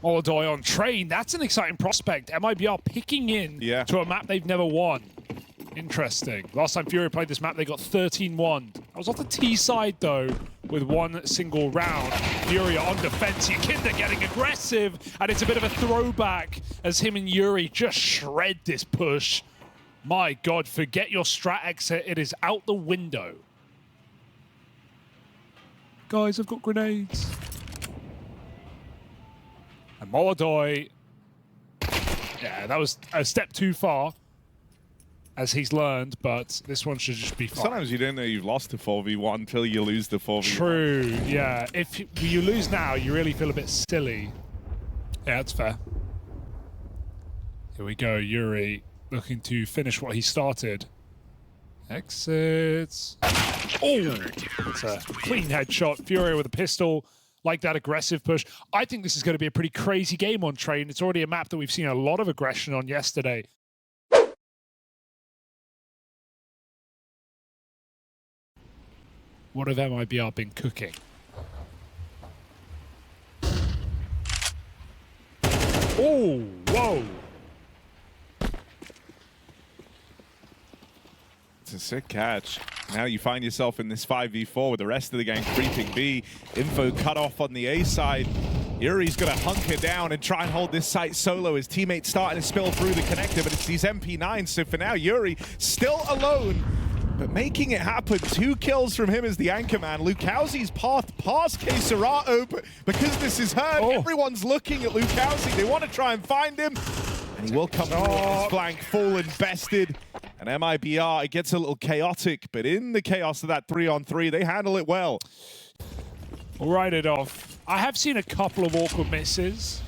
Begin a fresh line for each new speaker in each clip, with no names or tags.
MongolZ on train. That's an exciting prospect. MIBR picking in to a map they've never won. Interesting. Last time FURIA played this map, they got 13-1. I was off the T side, though, with one single round. FURIA on defense. Yakinda getting aggressive, and it's a bit of a throwback as him and Yuri just shred this push. My God, forget your strat exit. It is out the window. Guys, I've got grenades. And MongolZ, yeah, that was a step too far, as he's learned, but this one should just be fine.
Sometimes you don't know you've lost a 4v1 until you lose the 4v1.
True, yeah. If you lose now, you really feel a bit silly. Yeah, that's fair. Here we go, Yuri looking to finish what he started. Exits. Oh, it's a clean headshot. FURIA with a pistol. Like that aggressive push. I think this is going to be a pretty crazy game on train. It's already a map that we've seen a lot of aggression on yesterday. What have MIBR been cooking? Oh, whoa.
It's a sick catch. Now you find yourself in this 5v4 with the rest of the gang creeping B. Info cut off on the A side. Yuri's going to hunker down and try and hold this site solo. His teammates starting to spill through the connector, but it's these MP9s. So for now, Yuri still alone, but making it happen. 2 kills from him as the anchor man. Lukowski's path past Keserato, but because this is heard, everyone's looking at Lukowski. They want to try and find him, and he will come through on his flank, fallen, bested. And MIBR, it gets a little chaotic, but in the chaos of that 3-on-3, they handle it well.
We'll write it off. I have seen a couple of awkward misses,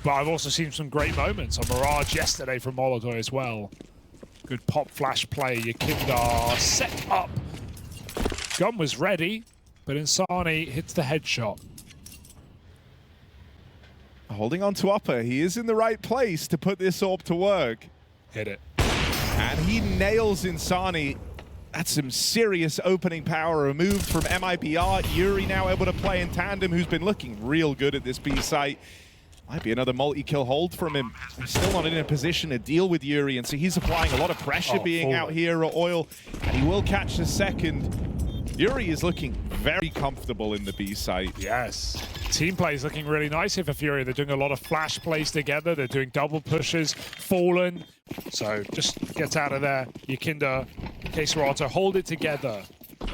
but I've also seen some great moments on Mirage yesterday from MongolZ as well. Good pop flash play. Yakinda set up. Gun was ready, but Insani hits the headshot.
Holding on to upper, he is in the right place to put this AWP to work.
Hit it.
And he nails Insani. That's some serious opening power removed from MIBR. Yuri now able to play in tandem, who's been looking real good at this B site. Might be another multi-kill hold from him. He's still not in a position to deal with Yuri, and so he's applying a lot of pressure being out here at Oil, and he will catch the second. Yuri is looking very comfortable in the B site.
Yes. Team play is looking really nice here for FURIA. They're doing a lot of flash plays together. They're doing double pushes. Fallen. So just get out of there. Yakinda, Keserato, hold it together. The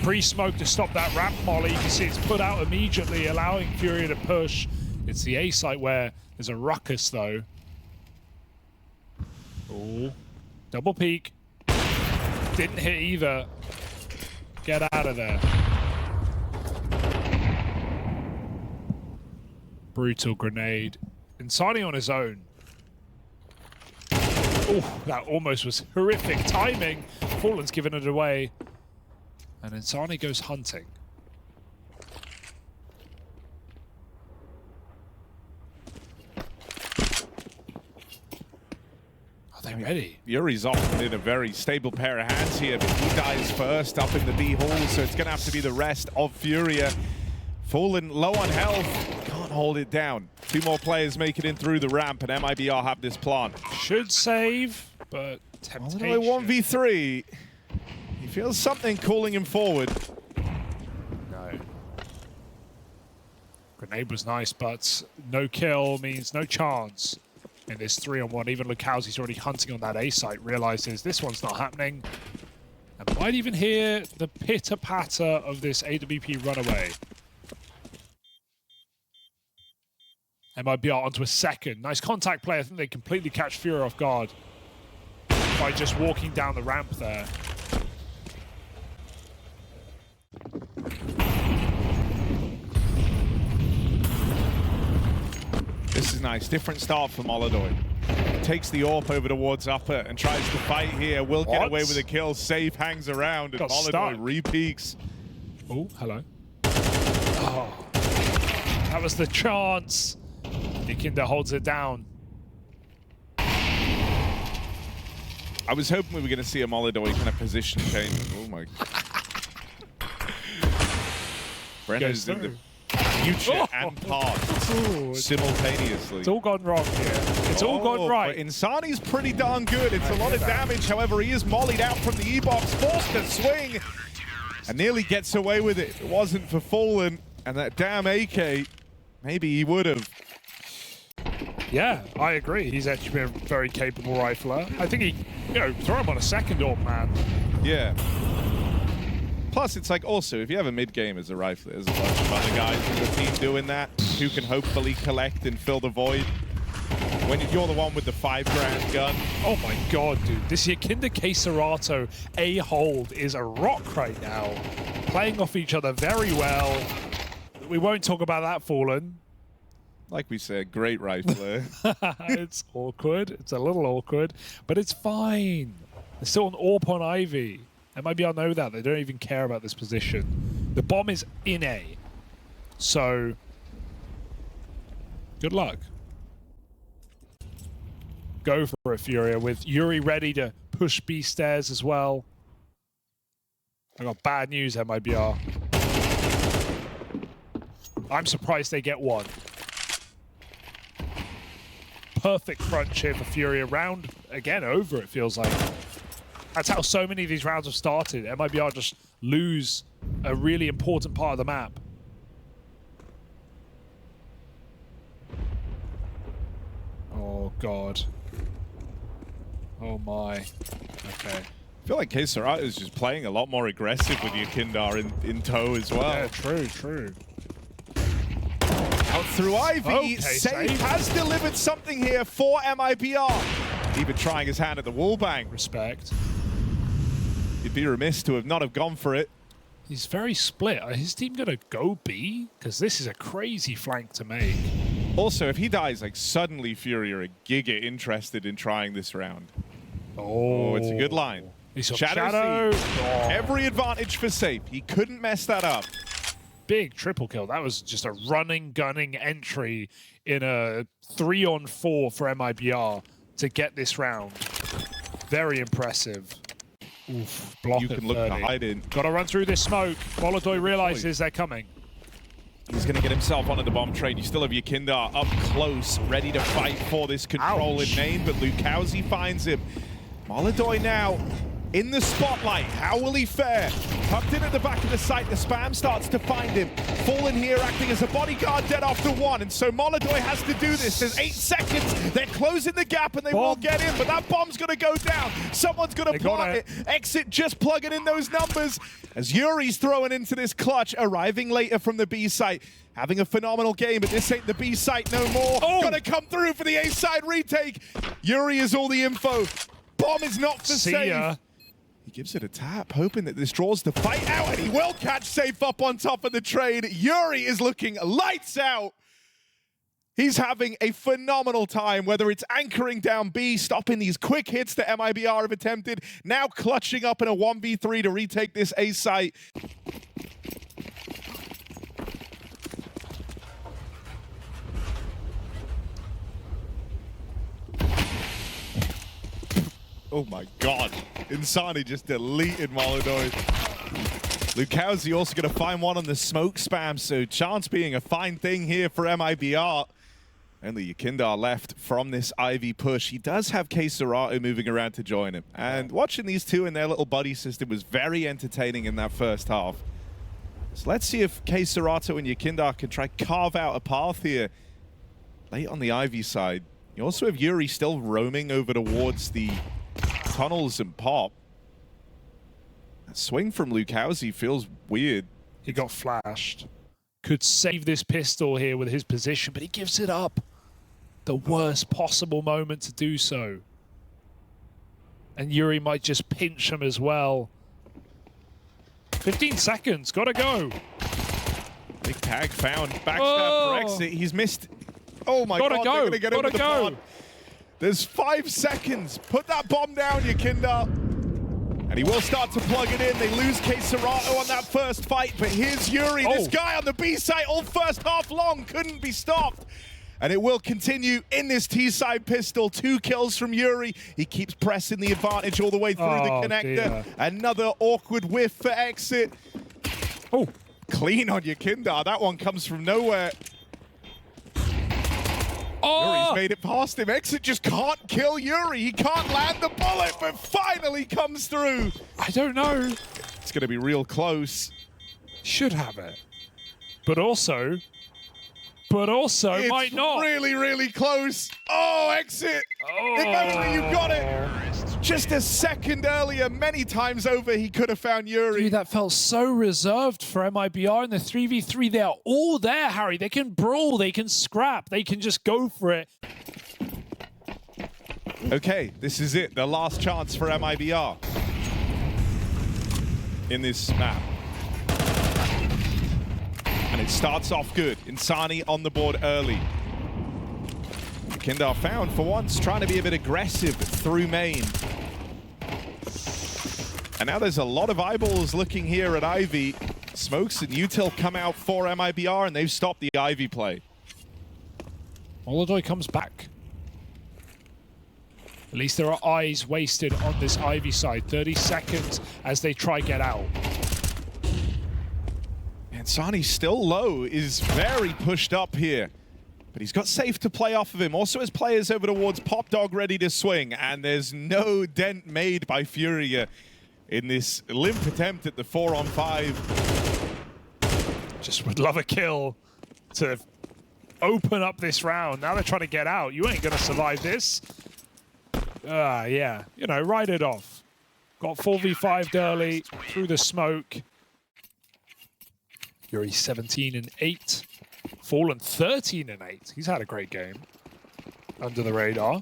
pre-smoke to stop that ramp molly. You can see it's put out immediately, allowing FURIA to push. It's the A site where there's a ruckus, though. Oh, double peek. Didn't hit either. Get out of there. Brutal grenade. Insani on his own. Oh, that almost was horrific timing. Fallen's given it away. And Insani goes hunting. Are they ready?
Yuri's often in a very stable pair of hands here, but he dies first up in the B hall, so it's going to have to be the rest of FURIA. Fallen low on health, can't hold it down. 2 more players make it in through the ramp, and MIBR have this plant.
Should save, but temptation.
Only 1v3. He feels something calling him forward.
No. Grenade was nice, but no kill means no chance in this 3-on-1. Even Lukowski's already hunting on that A site, realizes this one's not happening. And might even hear the pitter-patter of this AWP runaway. MIBR onto a second. Nice contact play. I think they completely catch FURIA off guard by just walking down the ramp there.
This is nice. Different start for MongolZ. Takes the AWP over towards upper and tries to fight here. Will get away with a kill. Safe hangs around and MongolZ re-peaks.
Oh, hello. Oh, that was the chance. Yakinda holds it down.
I was hoping we were going to see a MongolZ kind of position change. Oh my. Brenna's in the future and past simultaneously.
It's all gone wrong here. It's all gone right.
But Insani's pretty darn good. It's a lot of damage. However, he is mollied out from the E-box, forced to swing, and nearly gets away with it. If it wasn't for Fallen and that damn AK, maybe he would have.
Yeah, I agree. He's actually been a very capable rifler. I think he, throw him on a second AWP, man.
Yeah. Plus, it's like also, if you have a mid-game as a rifler, there's a bunch of other guys in the team doing that who can hopefully collect and fill the void. When you're the one with the $5 gun.
Oh my god, dude. This Yakinda Kayserato A-hold is a rock right now. Playing off each other very well. We won't talk about that, Fallen.
Like we said, great rifler.
It's awkward. It's a little awkward, but it's fine. There's still an AWP on Ivy. MIBR know that. They don't even care about this position. The bomb is in A. So, good luck. Go for it, Furia, with Yuri ready to push B stairs as well. I got bad news, MIBR. I'm surprised they get one. Perfect crunch here for Furia. Round, again, over, it feels like. That's how so many of these rounds have started. MIBR just lose a really important part of the map. Oh, God. Oh, my. Okay.
I feel like Kayserato is just playing a lot more aggressive with Yakinda in tow as well.
Yeah, true.
Out through Ivy,
Okay,
Safe has delivered something here for MIBR. Even trying his hand at the wallbang.
Respect.
He'd be remiss to have not have gone for it.
He's very split. Is his team going to go B? Because this is a crazy flank to make.
Also, if he dies, like suddenly Furia are giga interested in trying this round. Oh, it's a good line.
Shadow.
Oh. Every advantage for Safe. He couldn't mess that up.
Big triple kill. That was just a running, gunning entry in a 3-on-4 for MIBR to get this round. Very impressive. Oof, block
you can look to hide in.
Gotta run through this smoke. MongolZ realizes they're coming.
He's going to get himself onto the bomb train. You still have Yakinda up close, ready to fight for this control in main, but Lukowski finds him. MongolZ now in the spotlight. How will he fare? Tucked in at the back of the site, the spam starts to find him. Fallen here acting as a bodyguard, dead after one, and so MongolZ has to do this. There's 8 seconds. They're closing the gap and they will get in, but that bomb's going to go down. Someone's going to plant it. Exit just plugging in those numbers as Yuri's throwing into this clutch, arriving later from the B site. Having a phenomenal game, but this ain't the B site no more. Gonna come through for the A side retake. Yuri is all the info. Bomb is not for Safe. He gives it a tap, hoping that this draws the fight out, and he will catch Safe up on top of the train. Yuri is looking lights out. He's having a phenomenal time, whether it's anchoring down B, stopping these quick hits that MIBR have attempted, now clutching up in a 1v3 to retake this A site. Oh my god. Insani just deleted MongolZ. Lukowski also going to find one on the smoke spam, so chance being a fine thing here for MIBR. Only Yakinda left from this Ivy push. He does have Kayserato moving around to join him. And watching these two in their little buddy system was very entertaining in that first half. So let's see if Kayserato and Yakinda can try carve out a path here. Late on the Ivy side. You also have Yuri still roaming over towards the tunnels and pop. That swing from Lukowski feels weird.
He got flashed. Could save this pistol here with his position, but he gives it up. The worst possible moment to do so. And Yuri might just pinch him as well. 15 seconds, gotta go.
Big tag found. Backstab for exit. He's missed. Oh my god, they're gonna get over the pod. There's 5 seconds. Put that bomb down, Yakinda. And he will start to plug it in. They lose Kayserato on that first fight, but here's Yuri. This guy on the B site all first half long couldn't be stopped. And it will continue in this T-side pistol. 2 kills from Yuri. He keeps pressing the advantage all the way through the connector. Dear. Another awkward whiff for exit. Clean on your Kindar. That one comes from nowhere.
Oh!
Yuri's made it past him. Exit just can't kill Yuri. He can't land the bullet, but finally comes through.
I don't know.
It's going to be real close.
Should have it. But also
It's
might not.
Really, really close. Oh, Exit.
Oh.
If only you got it. Just a second earlier, many times over, he could have found Yuri.
Dude, that felt so reserved for MIBR in the 3v3. They're all there, Harry. They can brawl, they can scrap, they can just go for it.
Okay, this is it. The last chance for MIBR in this map. And it starts off good. Insani on the board early. Kindar found for once, trying to be a bit aggressive through main. And now there's a lot of eyeballs looking here at Ivy. Smokes and Util come out for MIBR, and they've stopped the Ivy play.
MongolZ comes back. At least there are eyes wasted on this Ivy side. 30 seconds as they try get out.
And Sani still low, is very pushed up here. But he's got safe to play off of him. Also has players over towards Pop Dog ready to swing. And there's no dent made by FURIA in this limp attempt at the 4-on-5.
Just would love a kill to open up this round. Now they're trying to get out. You ain't gonna survive this. Yeah, you know, ride it off. Got 4v5'd early through the smoke. Yuri 17-8. Fallen 13-8. He's had a great game. Under the radar.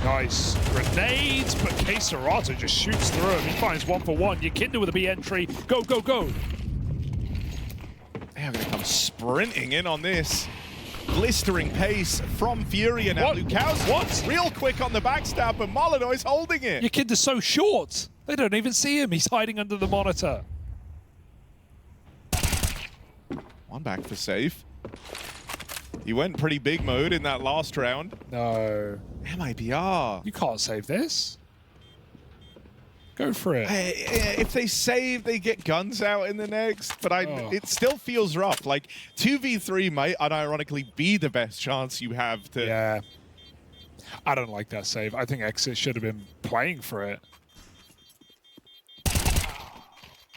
Nice grenades, but Kazakhstan just shoots through him. He finds 1-for-1. Yakinda with a B entry. Go, go, go.
They are going to come sprinting in on this. Blistering pace from FURIA now. Lukowski, what? Real quick on the backstab, but MongolZ's holding it.
Yakinda's so short. They don't even see him. He's hiding under the monitor.
One back for safe. He went pretty big mode in that last round.
No.
MIBR.
You can't save this. Go for it.
If they save, they get guns out in the next, but it still feels rough. Like, 2v3 might unironically be the best chance you have to...
Yeah. I don't like that save. I think Exit should have been playing for it.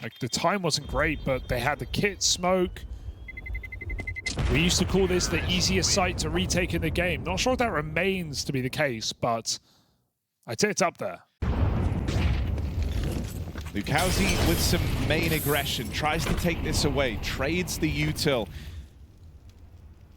Like, the time wasn't great, but they had the kit smoke. We used to call this the easiest site to retake in the game. Not sure if that remains to be the case, but I'd say it's up there.
Lukowski with some main aggression, tries to take this away, trades the util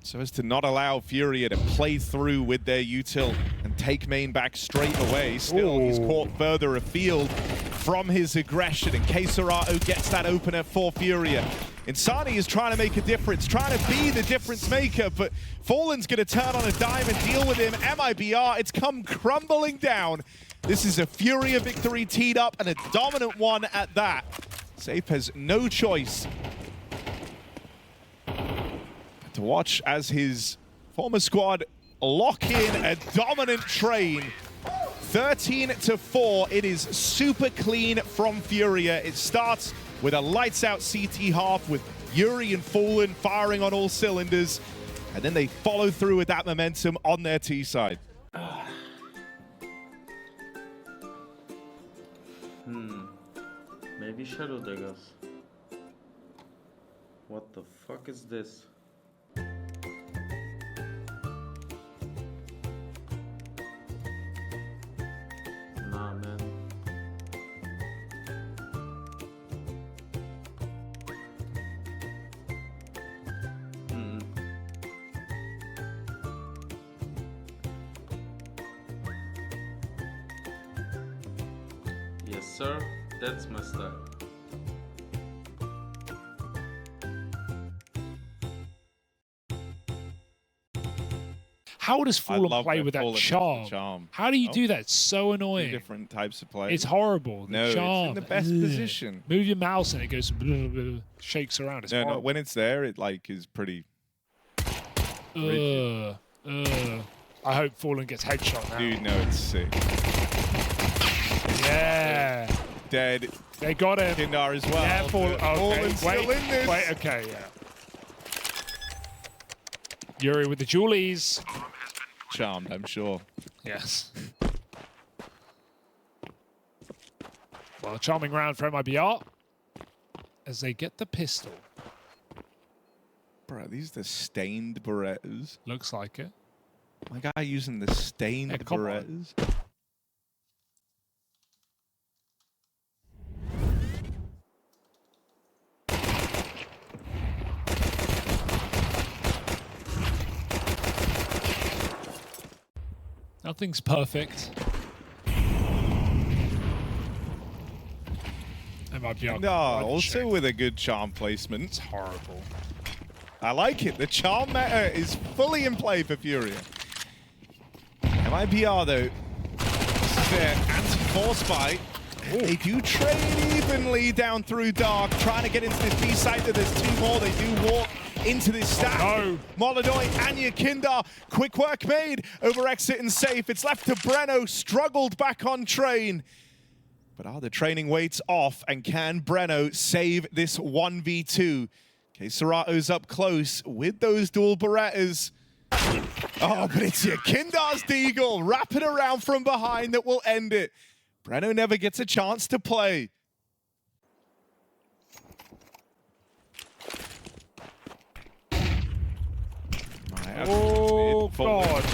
so as to not allow FURIA to play through with their util and take main back straight away. Still, he's caught further afield from his aggression, and Kazakhstan gets that opener for FURIA. Insani is trying to make a difference, trying to be the difference maker, but Fallen's going to turn on a dime and deal with him. MIBR, it's come crumbling down. This is a FURIA victory teed up, and a dominant one at that. Safe has no choice to watch as his former squad lock in a dominant train. 13-4, it is super clean from FURIA. It starts with a lights-out CT half with Yuri and Fallen firing on all cylinders, and then they follow through with that momentum on their T side.
Maybe Shadow Daggers. What the fuck is this? Nah, man. Yes, sir. That's my style.
How does Fallen play with that charm? How do you do that? It's so annoying.
Two different types of play.
It's horrible. The
no,
charm.
it's in the best position.
Move your mouse and it goes shakes around. It's
no, when it's there, it like is pretty.
I hope Fallen gets headshot now.
Dude, no, it's sick.
Yeah.
dead.
They got him.
Kindar as well.
Yeah,
Fallen still in this.
Wait, okay, yeah. Yuri with the Julies.
Charmed, I'm sure.
Yes. Well, a charming round for MIBR as they get the pistol.
Bro, these are the stained Berettas.
Looks like it.
My guy using the stained
come
Berettas.
Nothing's perfect. MIBR.
No, also with a good charm placement.
It's horrible.
I like it. The charm meta is fully in play for FURIA. MIBR, though, this is their anti-force fight. They do trade evenly down through Dark, trying to get into this B site. There's two more. They do walk into this stack.
Oh, no.
MongolZ, Anya, Kindar, quick work made over exit and safe. It's left to Breno, struggled back on train. But are the training weights off, and can Breno save this 1v2? Okay, Serato's up close with those dual Berettas. Oh, but it's your Kindar's Deagle wrapping around from behind that will end it. Breno never gets a chance to play.
Oh, God.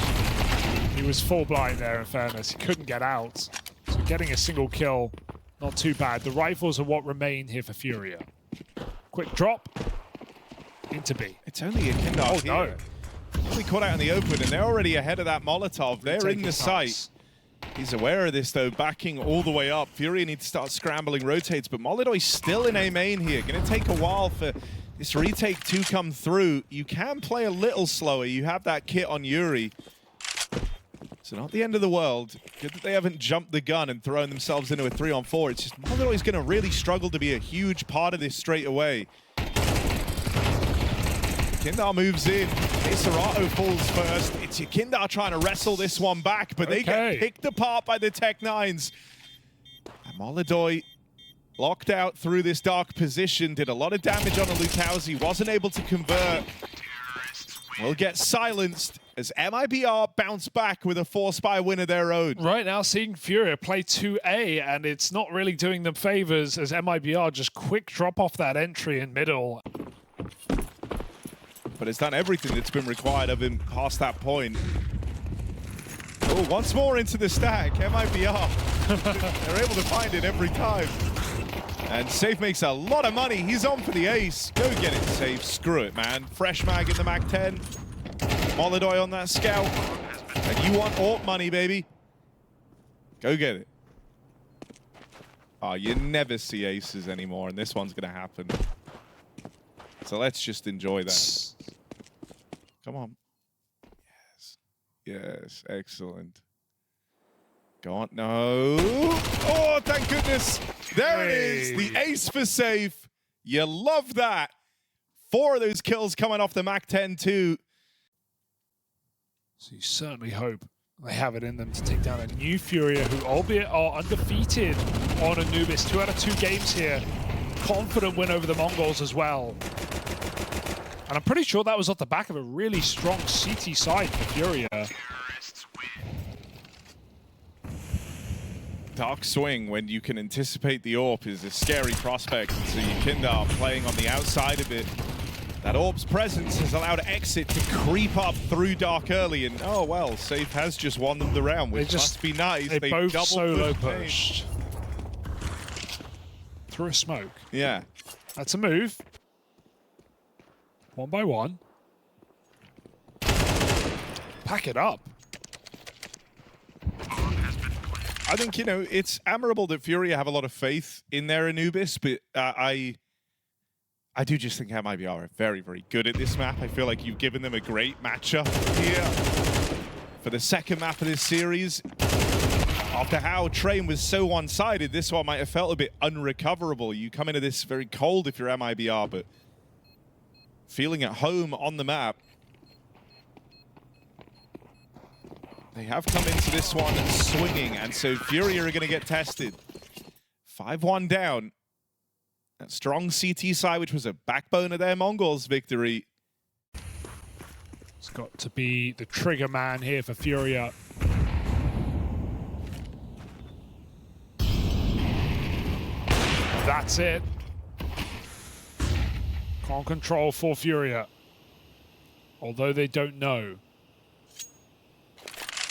He was full blind there, in fairness. He couldn't get out. So getting a single kill, not too bad. The rifles are what remain here for FURIA. Quick drop into B.
It's only a Kindar here. Only caught out in the open, and they're already ahead of that Molotov. They're in the site. He's aware of this, though, backing all the way up. FURIA need to start scrambling rotates, but MongolZ still in A main here. Going to take a while for this retake to come through. You can play a little slower. You have that kit on Yuri. So not the end of the world. Good that they haven't jumped the gun and thrown themselves into a 3-on-4. It's just MongolZ is going to really struggle to be a huge part of this straight away. Kindar moves in. Serato falls first. It's your Kindar trying to wrestle this one back, but they get picked apart by the Tech 9s. And MongolZ locked out through this dark position, did a lot of damage on a Lukowski, wasn't able to convert. Will get silenced as MIBR bounce back with a 4-spy win of their own.
Right now, seeing FURIA play 2A, and it's not really doing them favors as MIBR just quick drop off that entry in middle.
But it's done everything that's been required of him past that point. Oh, once more into the stack, MIBR. They're able to find it every time. And Safe makes a lot of money. He's on for the ace. Go get it, Safe. Screw it, man. Fresh mag in the Mac 10. MongolZ on that scout. And you want AWP money, baby. Go get it. Oh, you never see aces anymore, and this one's going to happen. So let's just enjoy that. Come on. Yes. Yes. Excellent. Go on. No. Oh, thank goodness. There it is. The ace for Safe. You love that. 4 of those kills coming off the Mac 10 too.
So you certainly hope they have it in them to take down a new FURIA, who albeit are undefeated on Anubis. 2 out of 2 games here. Confident win over the Mongols as well. And I'm pretty sure that was off the back of a really strong CT side for FURIA.
Dark swing when you can anticipate the AWP is a scary prospect. So you Kindar playing on the outside of it. That AWP's presence has allowed Exit to creep up through Dark early, and oh well, Safe has just won them the round, which must be nice.
They both solo
pushed.
pushed. Through a smoke.
Yeah.
That's a move. 1 by 1. Pack it up.
I think, you know, it's admirable that FURIA have a lot of faith in their Anubis, but I do just think MIBR are very, very good at this map. I feel like you've given them a great matchup here for the second map of this series. After how Train was so one-sided, this one might have felt a bit unrecoverable. You come into this very cold if you're MIBR, but feeling at home on the map. They have come into this one swinging, and so FURIA are going to get tested. 5-1 down. That strong CT side, which was a backbone of their Mongols victory.
It's got to be the trigger man here for FURIA. That's it. Can't control for FURIA. Although they don't know.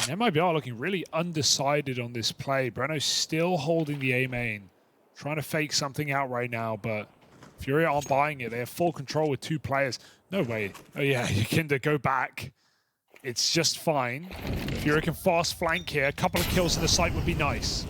And MIBR looking really undecided on this play. Breno's still holding the A main. Trying to fake something out right now, but FURIA aren't buying it. They have full control with 2 players. No way. Oh yeah, Yakinda, go back. It's just fine. FURIA can fast flank here. A couple of kills to the site would be nice.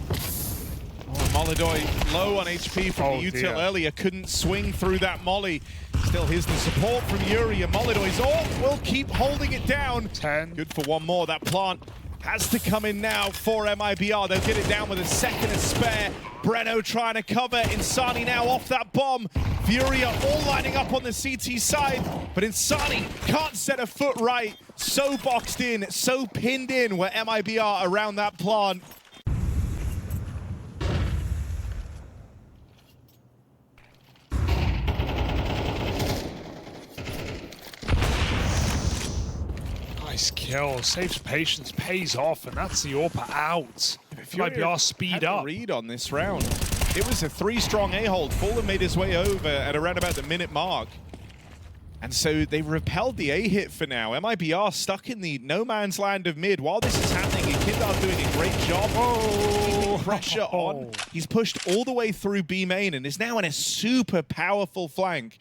Oh, MongolZ low on HP from the util earlier. Couldn't swing through that molly. Still, here's the support from Yuri, and MongolZ's ult will keep holding it down.
10.
Good for one more. That plant has to come in now for MIBR. They'll get it down with a second to spare. Breno trying to cover. Insani now off that bomb. FURIA all lining up on the CT side, but Insani can't set a foot right. So boxed in, so pinned in where MIBR around that plant.
Nice kill, saves patience, pays off, and that's the AWP out. MIBR speed up.
Read on this round. It was a 3-strong A-hold. Fallen made his way over at around about the minute mark. And so they repelled the A-hit for now. MIBR stuck in the no man's land of mid. While this is happening, Yakinda's doing a great job keeping pressure on. He's pushed all the way through B main and is now in a super powerful flank.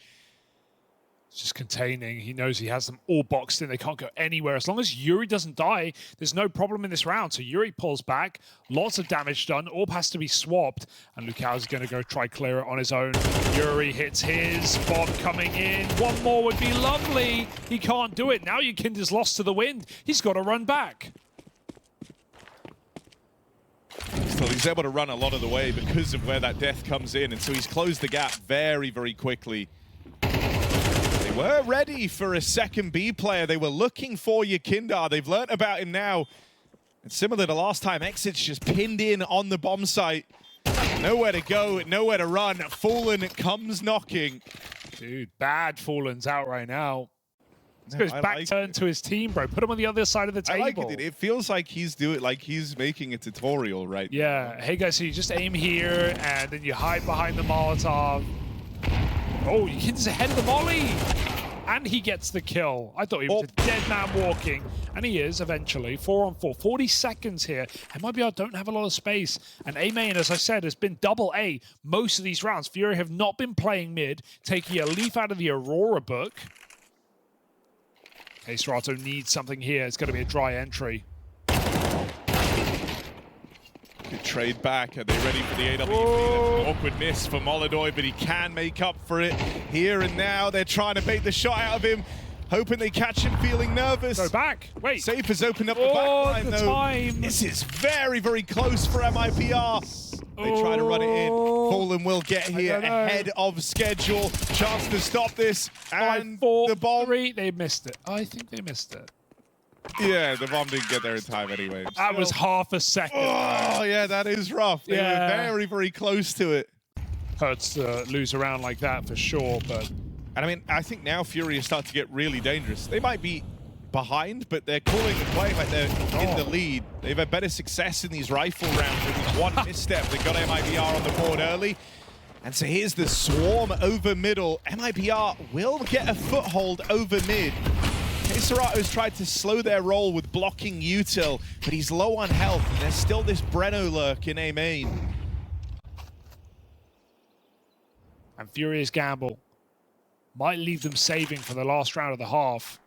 Just containing. He knows he has them all boxed in. They can't go anywhere. As long as Yuri doesn't die, there's no problem in this round. So Yuri pulls back. Lots of damage done. Orb has to be swapped. And Lukau's going to go try clear it on his own. Yuri hits his. Bomb coming in. One more would be lovely. He can't do it. Now Yakinda's lost to the wind. He's got to run back.
So he's able to run a lot of the way because of where that death comes in. And so he's closed the gap very, very quickly. Were ready for a second B player. They were looking for Yakinda. They've learnt about him now. And similar to last time, Exit's just pinned in on the bomb site. Nowhere to go, nowhere to run. Fallen comes knocking.
Dude, bad Fallen's out right now. Let's go his back turn to his team, bro. Put him on the other side of the table.
I like it. It feels like he's making a tutorial right now.
Yeah. Hey guys, so you just aim here and then you hide behind the Molotov. Oh, Yakinda's ahead of the molly! And he gets the kill. I thought he was a dead man walking. And he is, eventually. 4-on-4. 40 seconds here. MIBR don't have a lot of space. And A main, as I said, has been double A most of these rounds. FURIA have not been playing mid, taking a leaf out of the Aurora book. Okay, Serato needs something here. It's going to be a dry entry.
Good trade back. Are they ready for the AWP? An awkward miss for MongolZ, but he can make up for it here and now. They're trying to bait the shot out of him, hoping they catch him feeling nervous.
Go back. Wait.
Safe has opened up the back line, though.
Time.
This is very, very close for MIBR. They try to run it in. Fallen will get here ahead of schedule. Chance to stop this. And
5, 4,
the bomb.
3. They missed it. I think they missed it.
Yeah, the bomb didn't get there in time anyway.
That was half a second.
Oh, yeah, that is rough. They were very, very close to it.
Hurts to lose around like that for sure, but...
And I mean, I think now FURIA start to get really dangerous. They might be behind, but they're calling and playing like they're in the lead. They've had better success in these rifle rounds. It was one misstep that got MIBR on the board early. And so here's the swarm over middle. MIBR will get a foothold over mid. Serato's tried to slow their roll with blocking util, but he's low on health, and there's still this Breno lurk in A main.
And FURIA's gamble might leave them saving for the last round of the half.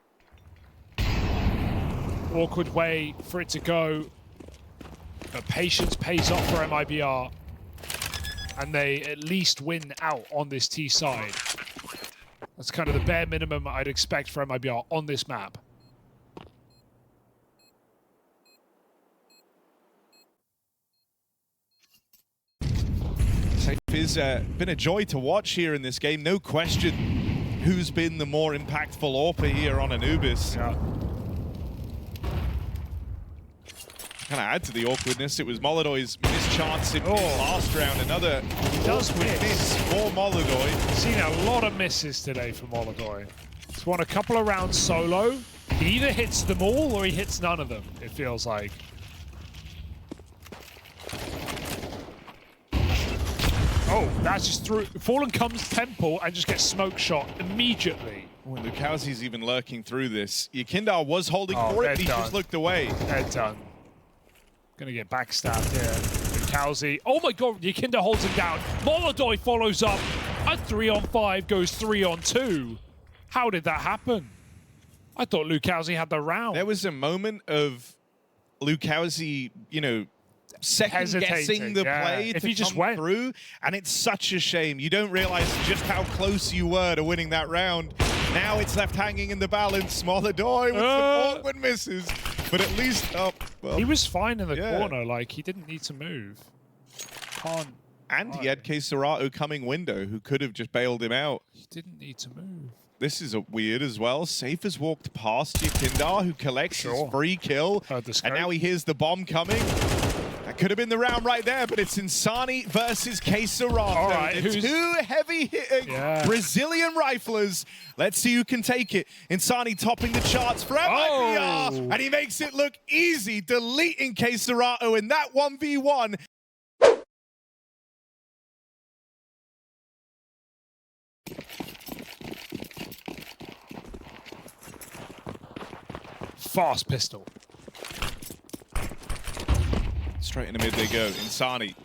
Awkward way for it to go, but patience pays off for MIBR, and they at least win out on this T side. That's kind of the bare minimum I'd expect for MIBR on this map.
It's been a joy to watch here in this game. No question who's been the more impactful AWP here on Anubis.
Yeah.
kind of add to the awkwardness, it was MongolZ's mischance in the last round. Another
does
miss for MongolZ.
Seen a lot of misses today for MongolZ. He's won a couple of rounds solo. He either hits them all or he hits none of them, it feels like. Oh, that's just through. Fallen comes Temple and just gets smoke shot immediately.
When Lukowski's even lurking through this, Yakindar was holding for it, but he just looked away.
They're done. Gonna get backstabbed here. Lukowski. Oh my god, Yakindar holds him down. MongolZ follows up. A 3-on-5 goes 3-on-2. How did that happen? I thought Lukowski had the round.
There was a moment of Lukowski, you know, second-guessing the play
if
to
he just
come
went
through, and it's such a shame. You don't realize just how close you were to winning that round. Now it's left hanging in the balance. MongolZ with some awkward misses, but at least well,
he was fine in the corner. Like, he didn't need to move.
And he had Kazakhstan coming window, who could have just bailed him out.
He didn't need to move.
This is weird as well. Safe has walked past Yakindar, who collects his free kill, and now he hears the bomb coming. That could have been the round right there, but it's Insani versus Kazakhstan.
All right,
two heavy-hitting Brazilian riflers. Let's see who can take it. Insani topping the charts for MIBR, and he makes it look easy, deleting Kazakhstan in that 1v1.
Fast pistol.
Straight in the mid they go. Insani.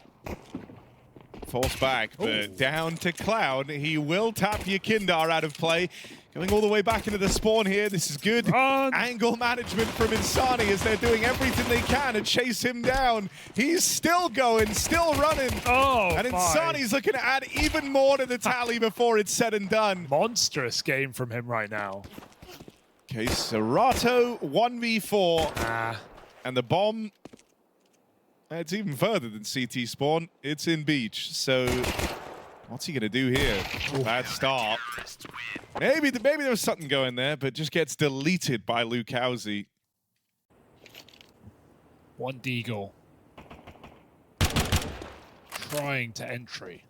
Force back, but down to Cloud. He will tap Yakindar out of play. Going all the way back into the spawn here. This is good angle management from Insani as they're doing everything they can to chase him down. He's still going, still running. And Insani's looking to add even more to the tally before it's said and done.
Monstrous game from him right now.
Okay, Serato 1v4. And the bomb, it's even further than CT spawn. It's in beach. So what's he going to do here? Bad start. Maybe there was something going there, but just gets deleted by Lukowski.
One Deagle. Trying to entry.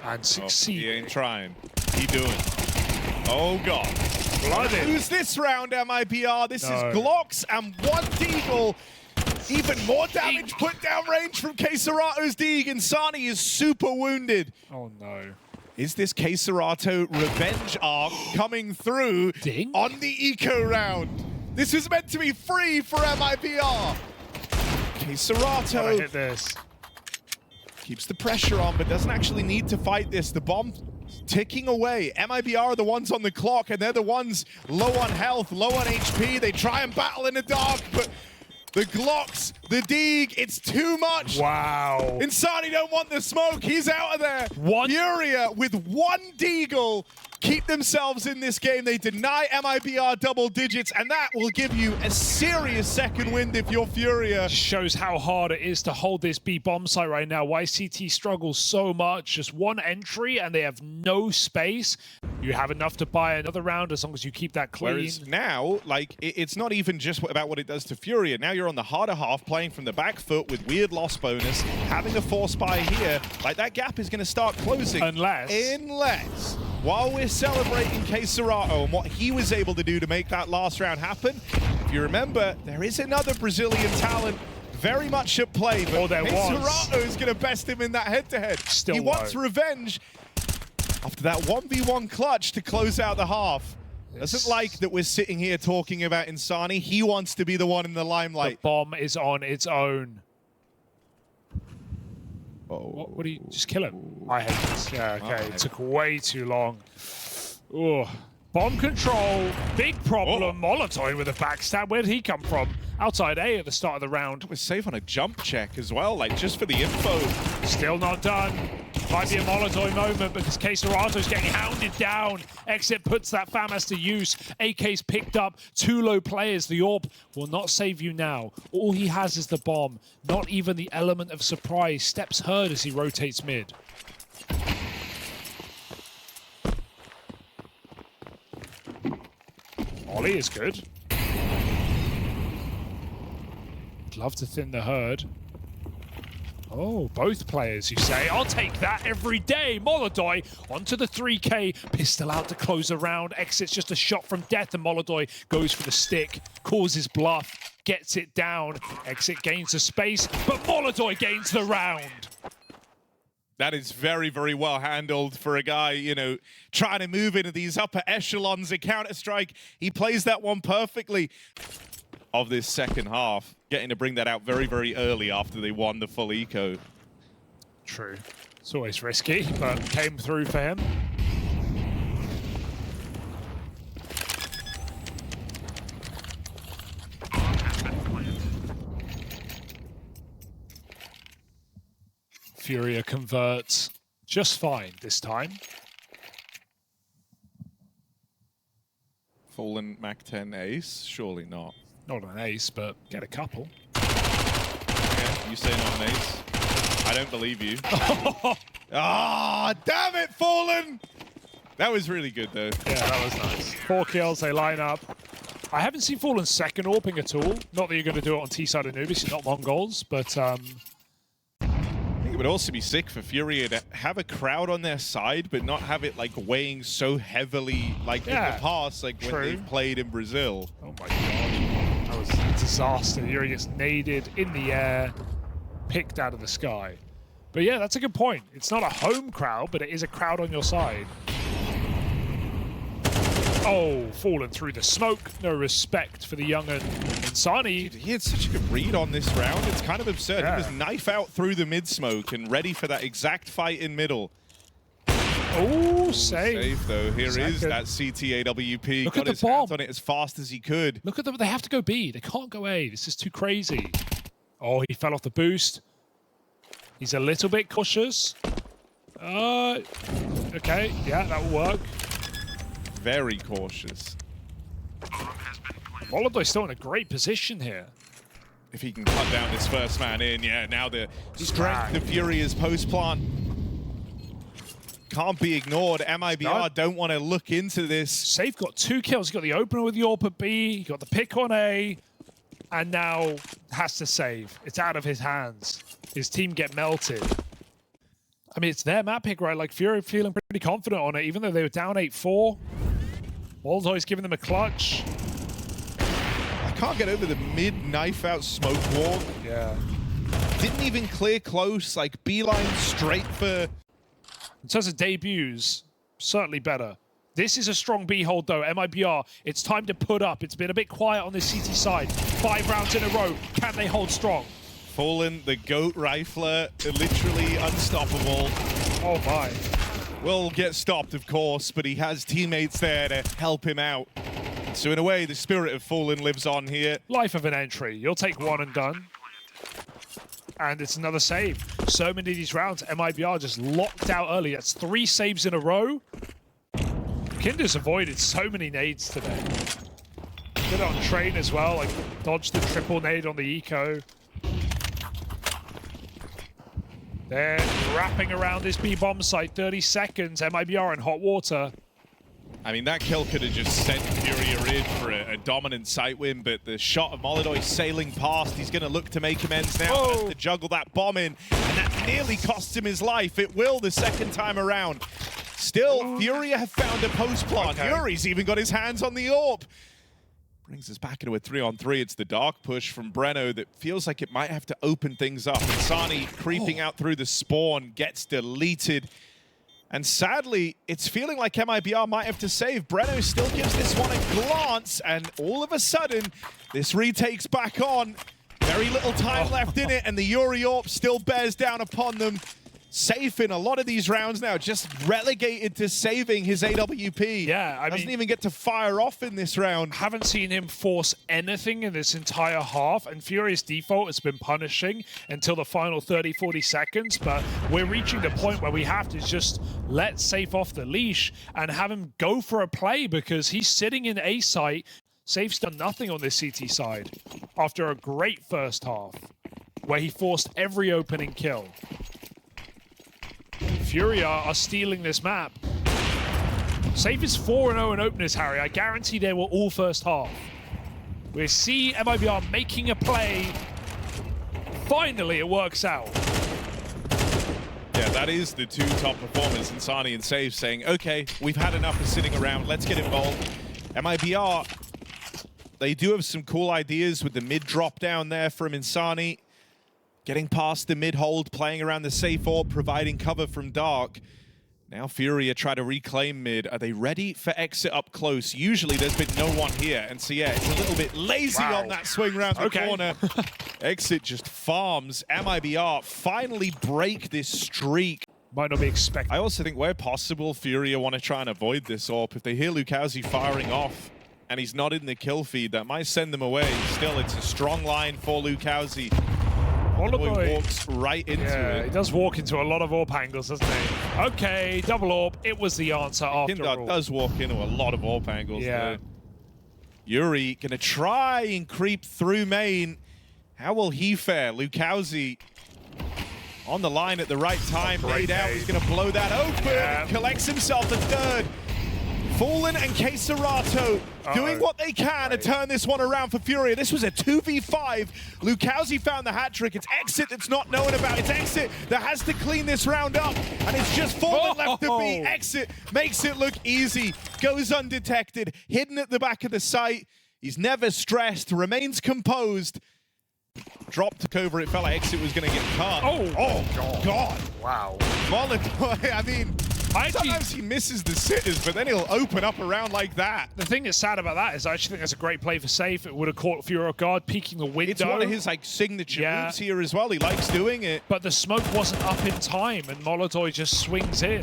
And succeeding.
He ain't trying. He doing. Oh, God.
Blooded.
Lose this round, MIBR. This is Glocks and one Deagle. Even more damage put down range from Kazakhstan's Deeg. Insani is super wounded.
Oh, no.
Is this Kazakhstan revenge arc coming through on the eco round? This was meant to be free for MIBR. Kazakhstan
hit this.
Keeps the pressure on, but doesn't actually need to fight this. The bomb ticking away. MIBR are the ones on the clock, and they're the ones low on health, low on HP. They try and battle in the dark, but the Glocks, the Deeg, it's too much.
Wow.
Insani don't want the smoke. He's out of there. FURIA with one Deagle keep themselves in this game. They deny MIBR double digits, and that will give you a serious second wind if you're FURIA.
Shows how hard it is to hold this B bomb site right now. Why CT struggles so much. Just one entry, and they have no space. You have enough to buy another round as long as you keep that clean.
Whereas now, like, it's not even just about what it does to FURIA. Now you're on the harder half, playing from the back foot with weird loss bonus, having a force buy here. Like, that gap is going to start closing. Unless, while we're celebrating Kazakhstan and what he was able to do to make that last round happen, if you remember, there is another Brazilian talent very much at play, but Kazakhstan is going to best him in that head-to-head. He wants revenge after that 1v1 clutch to close out the half. Doesn't like that we're sitting here talking about Insani. He wants to be the one in the limelight.
The bomb is on its own. What do you just kill him? I hate this. Yeah, okay. It took way too long. Oh, bomb control, big problem. MongolZ with a backstab. Where did he come from? Outside A at the start of the round.
Was safe on a jump check as well, like just for the info.
Still not done. Might be a MongolZ moment because Kazakhstan's getting hounded down. Exit puts that FAMAS to use. AK's picked up. Two low players. The AWP will not save you now. All he has is the bomb. Not even the element of surprise. Steps heard as he rotates mid. Ollie is good. Would love to thin the herd. Oh, both players, you say. I'll take that every day. MongolZ onto the 3K. Pistol out to close the round. Exits just a shot from death, and MongolZ goes for the stick. Calls his bluff. Gets it down. Exit gains the space, but MongolZ gains the round.
That is very, very well handled for a guy, you know, trying to move into these upper echelons of Counter-Strike. He plays that one perfectly. Of this second half, getting to bring that out very, very early after they won the full eco.
True. It's always risky, but came through for him. FURIA converts just fine this time.
Fallen Mac 10 ace? Surely not.
Not an ace, but get a couple.
Yeah, you say not an ace? I don't believe you. Ah, damn it, Fallen! That was really good, though.
Yeah, that was nice. 4 kills, they line up. I haven't seen Fallen's second AWPing at all. Not that you're going to do it on T-side Anubis, not MongolZ, but...
I think it would also be sick for FURIA to have a crowd on their side, but not have it like weighing so heavily like in the past, like when they've played in Brazil.
Oh my god, that was a disaster. FURIA gets naded in the air, picked out of the sky. But yeah, that's a good point. It's not a home crowd, but it is a crowd on your side. Oh, Fallen through the smoke. No respect for the young and Insani.
He had such a good read on this round. It's kind of absurd. Yeah. He was knife out through the mid smoke and ready for that exact fight in middle.
Oh, save
though. Here is that CTAWP.
Look
Got
at
his
the bomb
hands on it as fast as he could.
Look at them. They have to go B. They can't go A. This is too crazy. Oh, he fell off the boost. He's a little bit cautious. Okay. Yeah, that will work.
Very cautious.
MongolZ still in a great position here.
If he can cut down this first man in, yeah, now the strength of FURIA's post-plant can't be ignored. MIBR don't want to look into this.
Safe got 2 kills. He got the opener with the AWP at B, he got the pick on A, and now has to save. It's out of his hands. His team get melted. I mean, it's their map pick, right? Like, FURIA feeling pretty confident on it, even though they were down 8-4. MongolZ's giving them a clutch.
I can't get over the mid-knife out smoke walk.
Yeah.
Didn't even clear close, like beeline straight for...
In terms of debuts, certainly better. This is a strong B hold though. MIBR, it's time to put up. It's been a bit quiet on the CT side. 5 rounds in a row. Can they hold strong?
Fallen, the GOAT rifler, literally unstoppable.
Oh my.
Will get stopped, of course, but he has teammates there to help him out. So in a way, the spirit of Fallen lives on here.
Life of an entry. You'll take one and done. And it's another save. So many of these rounds, MIBR just locked out early. That's 3 saves in a row. Kinder's avoided so many nades today. Did it on train as well, like dodged the triple nade on the eco. They're wrapping around this B-bomb site, 30 seconds, MIBR in hot water.
I mean, that kill could have just sent FURIA in for a dominant site win, but the shot of MongolZ sailing past, he's going to look to make amends now. Has to juggle that bomb in, and that nearly cost him his life. It will the second time around. Still, FURIA have found a post-plant. Yuri's even got his hands on the AWP. Brings us back into a 3-on-3. It's the dark push from Breno that feels like it might have to open things up. Insani creeping out through the spawn, gets deleted. And sadly, it's feeling like MIBR might have to save. Breno still gives this one a glance, and all of a sudden, this retake's back on. Very little time left in it, and the Yuri AWP still bears down upon them. Safe in a lot of these rounds now, just relegated to saving his AWP.
Yeah, I mean,
doesn't even get to fire off in this round.
Haven't seen him force anything in this entire half, and FURIA's default has been punishing until the final 30, 40 seconds, but we're reaching the point where we have to just let Safe off the leash and have him go for a play because he's sitting in A site. Safe's done nothing on this CT side after a great first half where he forced every opening kill. FURIA are stealing this map. Safe is 4-0 in openers, Harry. I guarantee they were all first half. We see MIBR making a play finally it works out.
Yeah, that is the two top performers, Insani and Save, saying, okay, we've had enough of sitting around, let's get involved. MIBR, they do have some cool ideas with the mid drop down there from Insani. Getting past the mid hold, playing around the safe orb, providing cover from Dark. Now FURIA try to reclaim mid. Are they ready for exit up close? Usually there's been no one here. And so yeah, it's a little bit lazy on that swing around the corner. Exit just farms. MIBR finally break this streak.
Might not be expected.
I also think where possible, FURIA want to try and avoid this AWP. If they hear Lucauzi firing off and he's not in the kill feed, that might send them away. Still, it's a strong line for Lucauzi. MongolZ walks right into it.
He does walk into a lot of AWP angles, doesn't he? Okay, double AWP. It was the answer after all.
Does walk into a lot of AWP angles there. Yuri gonna try and creep through main. How will he fare? Lucauzi on the line at the right time. Laid out. He's gonna blow that open. Collects himself a third. Fallen and Keserato doing what they can to turn this one around for FURIA. This was a 2v5. Lucauzi found the hat trick. It's Exit that's not known about. It's Exit that has to clean this round up. And it's just Fallen left to be. Exit makes it look easy. Goes undetected. Hidden at the back of the site. He's never stressed. Remains composed. Dropped over. It felt like Exit was going to get cut. Oh, God.
Wow.
MongolZ, I mean... Sometimes he misses the sitters, but then he'll open up around like that.
The thing that's sad about that is I actually think that's a great play for Safe. It would have caught FURIA off guard, peeking the window.
It's one of his signature moves here as well. He likes doing it.
But the smoke wasn't up in time, and MongolZ just swings in.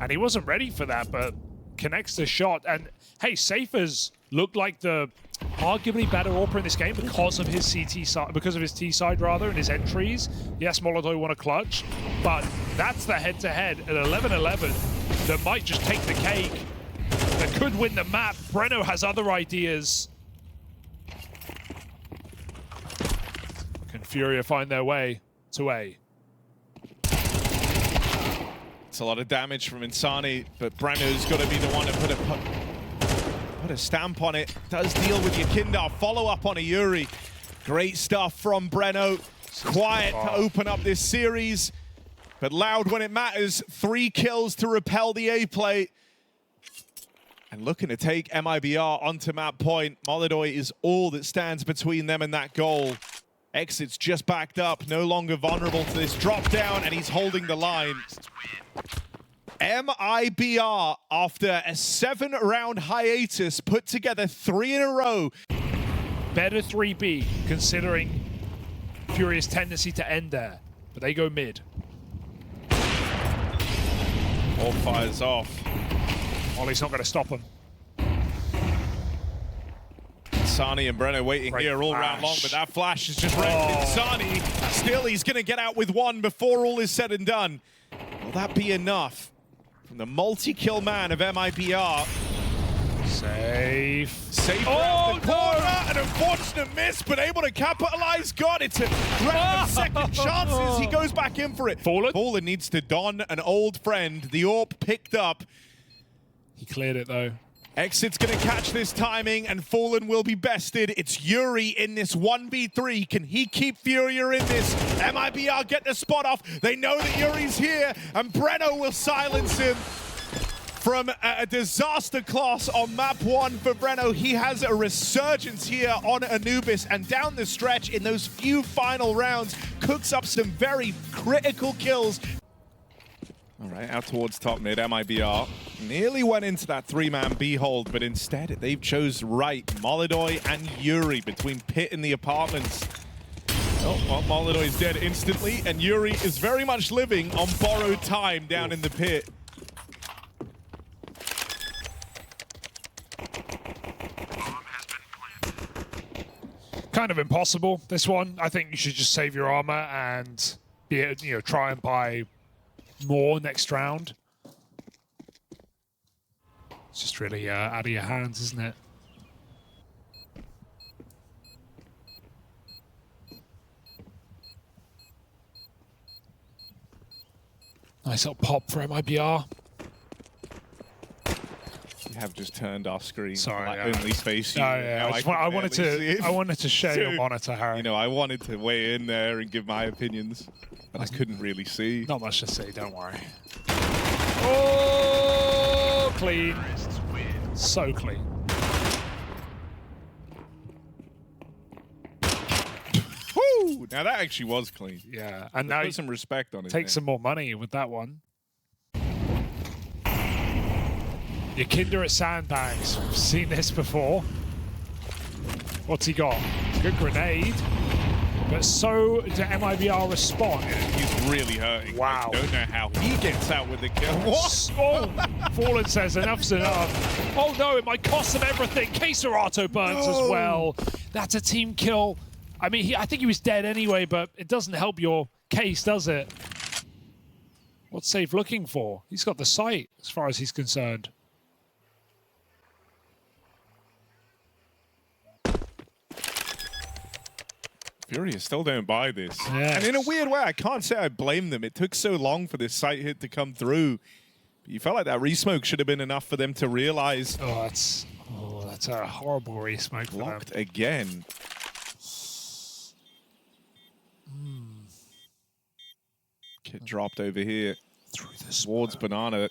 And he wasn't ready for that, but connects the shot. And hey, Safe has looked like the arguably better AWPer in this game because of his CT side, because of his T side rather, and his entries. Yes, MongolZ won a clutch, but that's the head-to-head at 11-11 that might just take the cake, that could win the map. Breno has other ideas. Can FURIA find their way to A?
It's a lot of damage from Insani, but Breno's got to be the one to put a stamp on it. Does deal with Yakindar. Follow up on a Yuri. Great stuff from Breno. Quiet to open up this series, but loud when it matters. 3 kills to repel the A play. And looking to take MIBR onto map point. MongolZ is all that stands between them and that goal. Exit's just backed up, no longer vulnerable to this drop down, and he's holding the line. MIBR, after a 7-round hiatus, put together 3 in a row.
Better 3B, considering FURIA's tendency to end there. But they go mid.
All fires off.
Ollie's not going to stop him.
Sani and Breno waiting here all round long, but that flash is just wrecked. Sani, still he's going to get out with 1 before all is said and done. Will that be enough? From the multi-kill man of MIBR. Safe around the corner. An unfortunate miss, but able to capitalize. God, it's a round of second chances. He goes back in for it. Fallen needs to don an old friend. The AWP picked up.
He cleared it, though.
Exit's going to catch this timing, and Fallen will be bested. It's Yuri in this 1v3. Can he keep FURIA in this? MIBR get the spot off. They know that Yuri's here, and Breno will silence him. From a disaster class on map 1 for Breno, he has a resurgence here on Anubis, and down the stretch in those few final rounds, cooks up some very critical kills. All right, out towards top mid, MIBR nearly went into that 3-man B hold, but instead they've chose right. MongolZ and Yuri between pit and the apartments. Oh, well, MongolZ is dead instantly, and Yuri is very much living on borrowed time down in the pit.
Kind of impossible, this one. I think you should just save your armor and try and buy more next round. It's just really out of your hands, isn't it? Nice little pop for MIBR.
have just turned our screen.
Sorry,
I only face you.
Yeah, I wanted to share your monitor, Harry.
You know, I wanted to weigh in there and give my opinions, but I couldn't really see.
Not much to say, don't worry. Oh, clean. So clean.
Woo! Now that actually was clean.
Yeah, and now
put some respect on it.
Take some more money with that one. Your Kinder at Sandbags. We've seen this before. What's he got? Good grenade. But so do MIBR respond.
He's really hurting.
Wow.
I don't know how he gets out with the kill. What?
Oh, Fallen says enough's enough. Oh no, it might cost them everything. Kazakhstan burns as well. That's a team kill. I mean, I think he was dead anyway, but it doesn't help your case, does it? What's Save looking for? He's got the sight as far as he's concerned.
FURIA still don't buy this.
Yes.
And in a weird way, I can't say I blame them. It took so long for this sight hit to come through. But you felt like that resmoke should have been enough for them to realize.
Oh, that's a horrible resmoke.
Blocked again. Kit dropped over here. Towards Banana.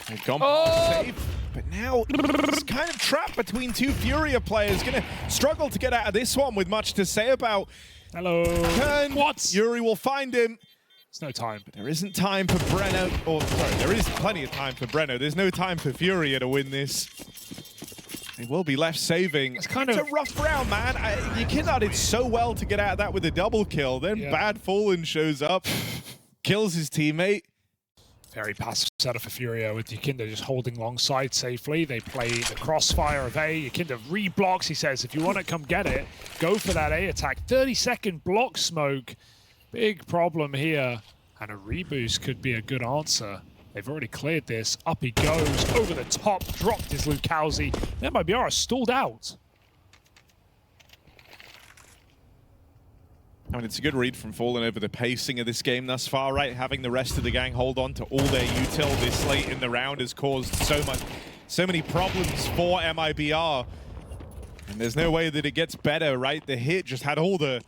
They've gone past safe. But now it's kind of trapped between two FURIA players. Gonna struggle to get out of this one with much to say about.
Hello.
Turn.
What?
Yuri will find him.
There's no time.
But there isn't time for Breno. Or sorry, there is plenty of time for Breno. There's no time for FURIA to win this. They will be left saving. It's a rough round, man. Yukina did so well to get out of that with a double kill. Then Bad Fallen shows up, kills his teammate.
Very passive setup for FURIA with Yukina just holding alongside safely. They play the crossfire of A. Yukina re-blocks. He says, if you want to come get it, go for that A attack. 30-second block smoke. Big problem here. And a reboost could be a good answer. They've already cleared this. Up he goes. Over the top. Dropped his Lukowski. Then MIBR stalled out.
I mean, it's a good read from Fallen over the pacing of this game thus far, right? Having the rest of the gang hold on to all their util this late in the round has caused so many problems for MIBR. And there's no way that it gets better, right? The hit just had all the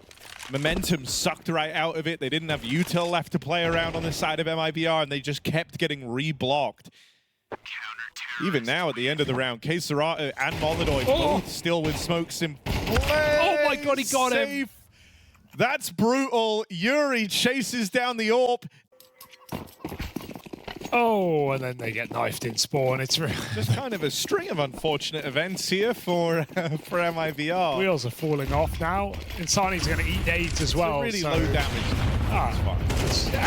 momentum sucked right out of it. They didn't have util left to play around on the side of MIBR, and they just kept getting re-blocked. Even now, at the end of the round, Kazakhstan and MongolZ both still with smokes in play.
Oh my god, he got him.
That's brutal. Yuri chases down the AWP.
Oh, and then they get knifed in spawn. It's
just kind of a string of unfortunate events here for MIBR.
Wheels are falling off now. Insani's going to eat nades as well.
It's really low damage.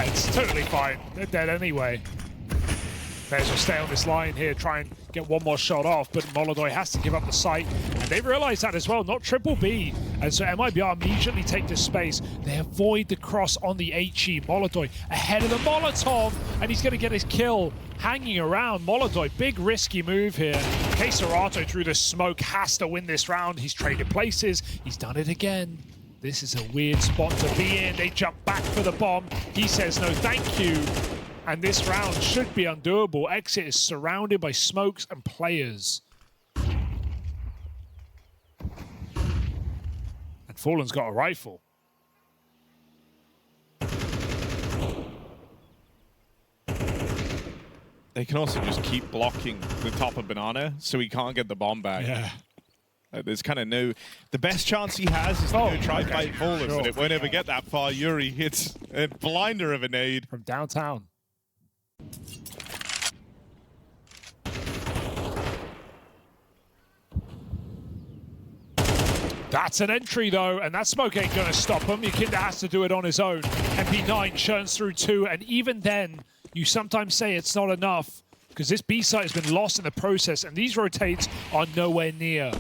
It's totally fine. They're dead anyway. Bears will stay on this line here, try and get one more shot off, but MongolZ has to give up the sight. And they realize that as well, not triple B. And so MIBR immediately take this space. They avoid the cross on the HE. MongolZ ahead of the Molotov, and he's going to get his kill hanging around. MongolZ, big risky move here. Kazakhstan through the smoke has to win this round. He's traded places. He's done it again. This is a weird spot to be in. They jump back for the bomb. He says no thank you. And this round should be undoable. Exit is surrounded by smokes and players. And Fallen's got a rifle.
They can also just keep blocking the top of Banana so he can't get the bomb back.
Yeah.
There's kind of no... The best chance he has is to go try fight Fallen, but it won't ever get that far. Yuri hits a blinder of a nade.
From downtown. That's an entry though, and that smoke ain't gonna stop him. Yukina has to do it on his own. MP9 churns through 2, and even then, you sometimes say it's not enough, because this B site has been lost in the process, and these rotates are nowhere near.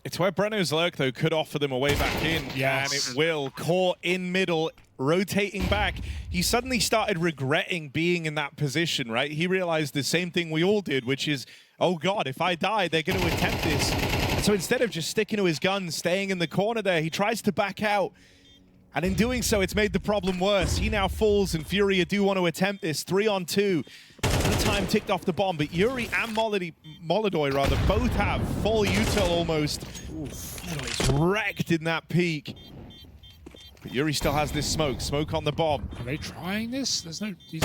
It's where Breno's lurk, though, could offer them a way back in.
Yes.
And it will. Caught in middle, rotating back. He suddenly started regretting being in that position, right? He realized the same thing we all did, which is, oh God, if I die, they're going to attempt this. And so instead of just sticking to his guns, staying in the corner there, he tries to back out. And in doing so, it's made the problem worse. He now falls, and FURIA do want to attempt this 3-on-2. of time ticked off the bomb, but Yuri and Molodoy rather both have full util almost. It's wrecked in that peak. But Yuri still has this smoke. Smoke on the bomb.
Are they trying this? There's no... You'd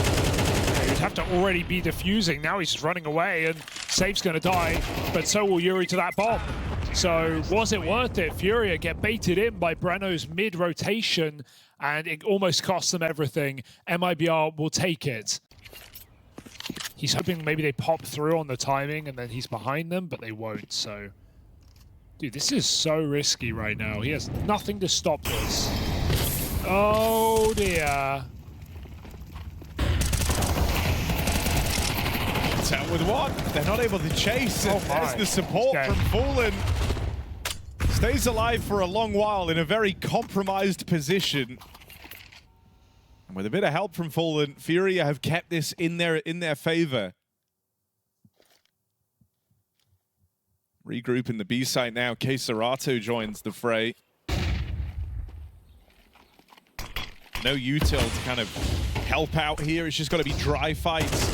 have to already be defusing. Now he's just running away, and Safe's going to die, but so will Yuri to that bomb. So was it worth it? Furia get baited in by Breno's mid-rotation, and it almost cost them everything. MIBR will take it. He's hoping maybe they pop through on the timing, and then he's behind them, but they won't, so... Dude, this is so risky right now. He has nothing to stop this. Oh dear.
It's out with one. They're not able to chase.
Oh
There's the support from Fallen. Stays alive for a long while in a very compromised position. And with a bit of help from Fallen, Furia have kept this in their favor. Regroup in the B site now. Kazakhstan joins the fray. No util to kind of help out here. It's just got to be dry fights.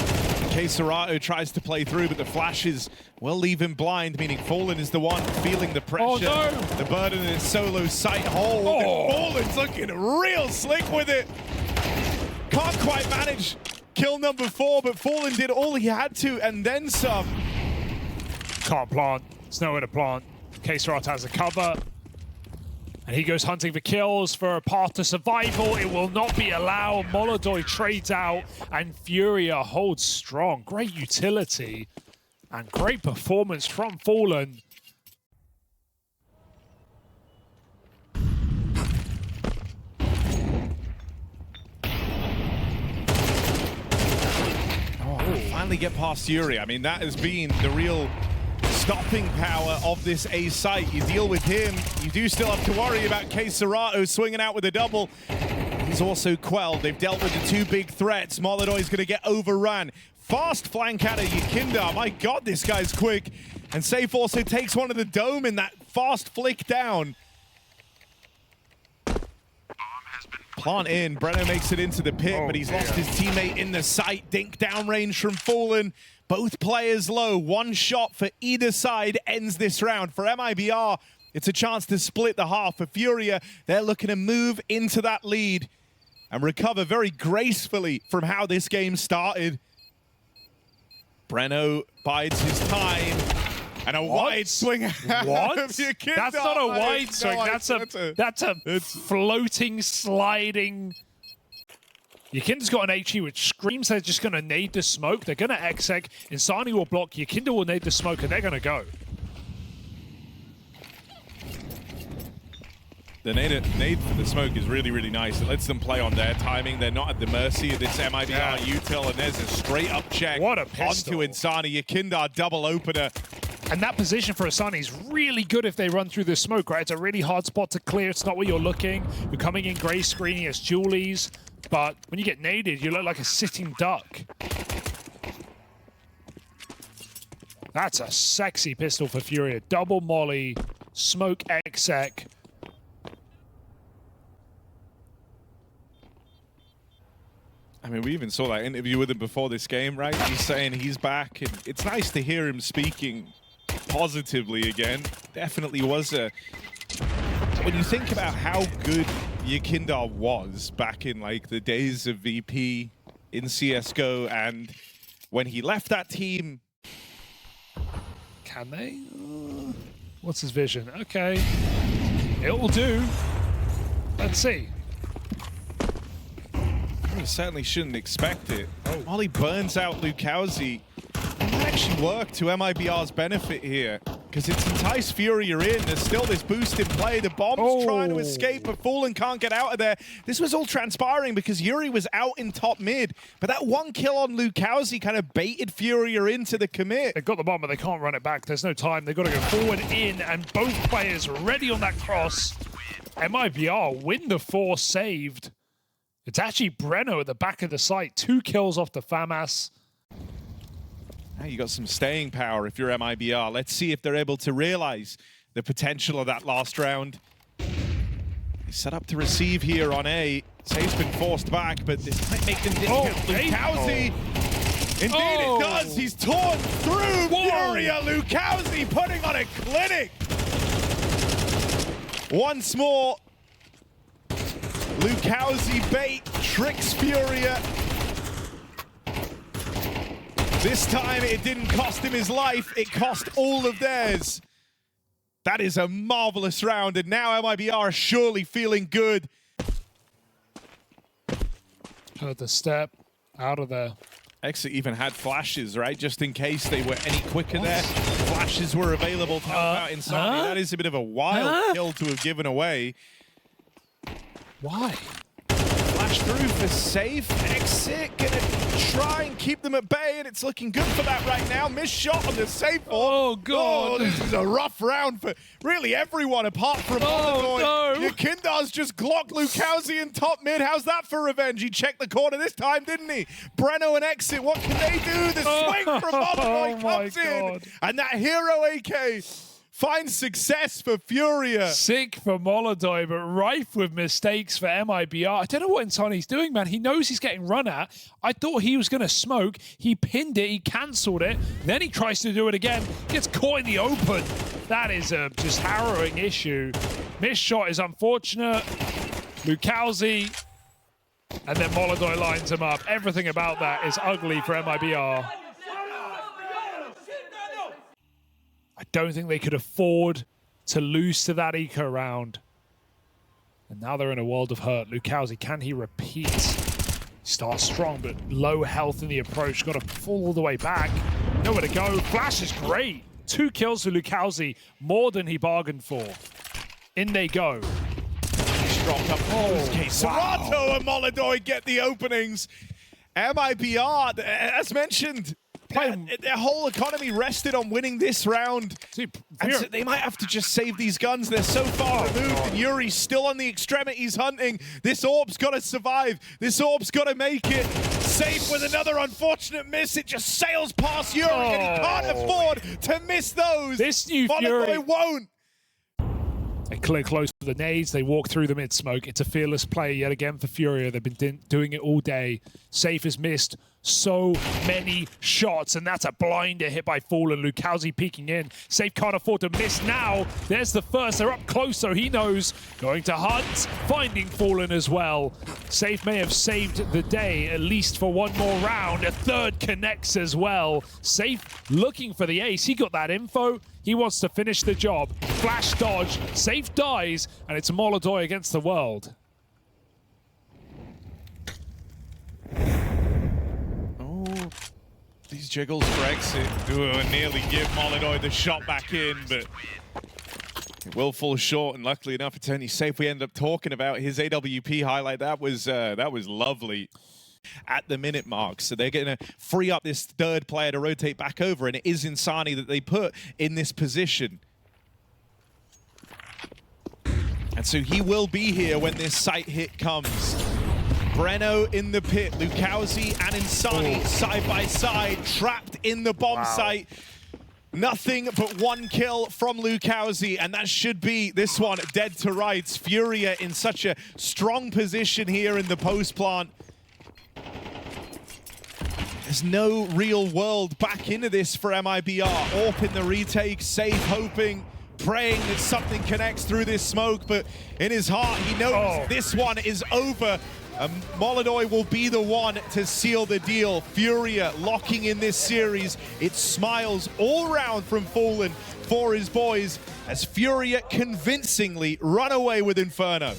Kazakhstan tries to play through, but the flashes will leave him blind, meaning Fallen is the one feeling the pressure.
Oh, no.
The burden in his solo sight hold.
Oh.
Fallen's looking real slick with it. Can't quite manage kill number 4, but Fallen did all he had to and then some.
Can't plant. There's nowhere to plant. Kazakhstan has a cover. And he goes hunting for kills for a path to survival. It will not be allowed. Molodoy trades out, and Furia holds strong. Great utility and great performance from Fallen.
Finally get past Yuri. I mean, that has been the real stopping power of this A site. You deal with him, you do still have to worry about Kazakhstan swinging out with a double. He's also quelled. They've dealt with the 2 big threats. Molodoy's going to get overrun. Fast flank out of Yakinda. My God, this guy's quick. And Safe also takes one of the dome in that fast flick down. Plant in. Breno makes it into the pit, but he's lost his teammate in the site. Dink downrange from Fallen. Both players low. One shot for either side ends this round. For MIBR, it's a chance to split the half. For Furia, they're looking to move into that lead and recover very gracefully from how this game started. Breno bides his time. And a wide swing out
What?
of Yakinda.
That's not a wide swing. That's a floating, sliding. Yakinda's got an HE which screams they're just going to nade the smoke. They're going to exec. Insani will block. Yakinda will nade the smoke, and they're going to go.
The nade for the smoke is really, really nice. It lets them play on their timing. They're not at the mercy of this MIBR util, and there's a straight up check
What a pistol.
onto Insani. Yakinda double opener.
And that position for Asani is really good if they run through the smoke, right? It's a really hard spot to clear. It's not where you're looking. You're coming in gray screening as Julies, but when you get naded, you look like a sitting duck. That's a sexy pistol for Furia. Double molly, smoke exec.
I mean, we even saw that interview with him before this game, right? He's saying he's back, and it's nice to hear him speaking positively again. Definitely was a... When you think about how good Yakinda was back in like the days of VP in CSGO, and when he left that team...
Can they? What's his vision? Okay. It will do. Let's see.
You certainly shouldn't expect it. Molly burns out Lukowski. It might actually work to MIBR's benefit here, because it's enticed Furia in. There's still this boost in play. The bomb's trying to escape, but Fallen can't get out of there. This was all transpiring because Yuri was out in top mid, but that one kill on Lukowski kind of baited Furia into the commit.
They've got the bomb, but they can't run it back. There's no time. They've got to go forward in, and both players ready on that cross. MIBR win the 4 saved. It's actually Breno at the back of the site. 2 kills off the FAMAS.
Now you got some staying power if you're MIBR. Let's see if they're able to realize the potential of that last round. He's set up to receive here on A. Safe's been forced back, but this might make them discount Lukowski. Indeed it does. He's torn through. FURIA. Lukowski putting on a clinic. Once more. Lukowski bait tricks FURIA. This time it didn't cost him his life. It cost all of theirs. That is a marvelous round. And now MIBR are surely feeling good.
Heard the step out of there.
Exit even had flashes, right? Just in case they were any quicker there. Flashes were available to help out inside. That is a bit of a wild kill to have given away.
Why?
Flash through for safe. Exit gonna try and keep them at bay, and it's looking good for that right now. Missed shot on the safe form.
Oh, God.
Oh, this is a rough round for really everyone apart from
no.
Yakindar's just glocked Lukowski in top mid. How's that for revenge? He checked the corner this time, didn't he? Breno and Exit, what can they do? The swing from Molotov comes in. And that hero AK finds success for FURIA.
Sick for MongolZ, but rife with mistakes for MIBR. I don't know what Insani's doing, man. He knows he's getting run at. I thought he was going to smoke. He pinned it. He cancelled it. Then he tries to do it again. Gets caught in the open. That is a just harrowing issue. Missed shot is unfortunate. Lukowski. And then MongolZ lines him up. Everything about that is ugly for MIBR. I don't think they could afford to lose to that eco round. And now they're in a world of hurt. Lukowski, can he repeat? Starts strong, but low health in the approach. Got to fall all the way back. Nowhere to go. Flash is great. 2 kills for Lukowski, more than he bargained for. In they go.
He's dropped up. Serato and MongolZ get the openings. MIBR, as mentioned, their whole economy rested on winning this round. And so they might have to just save these guns. They're so far removed, and Yuri's still on the extremities hunting. This orb's got to survive. This orb's got to make it. Safe with another unfortunate miss. It just sails past Yuri, and he can't afford to miss those.
This new FURIA
won't.
They clear close to the nades. They walk through the mid-smoke. It's a fearless play yet again for FURIA. They've been doing it all day. Safe has missed so many shots, and that's a blinder hit by Fallen. Lukowski peeking in. Safe can't afford to miss now. There's the first. They're up close, so he knows. Going to hunt, finding Fallen as well. Safe may have saved the day, at least for one more round. A third connects as well. Safe looking for the ace. He got that info. He wants to finish the job. Flash dodge. Safe dies, and it's MongolZ against the world.
These jiggles for Exit nearly give MongolZ the shot back in, but it will fall short, and luckily enough, it's only Safe. We end up talking about his AWP highlight. That was lovely at the minute mark. So they're going to free up this third player to rotate back over, and it is Insani that they put in this position. And so he will be here when this site hit comes. Breno in the pit, Lukowski and Insani side by side, trapped in the bomb site. Nothing but one kill from Lukowski, and that should be this one dead to rights. FURIA in such a strong position here in the post plant. There's no real world back into this for MIBR. AWP in the retake, Safe hoping, praying that something connects through this smoke, but in his heart he knows this one is over. MongolZ will be the one to seal the deal. FURIA locking in this series. It smiles all round from Fallen for his boys as FURIA convincingly run away with Inferno.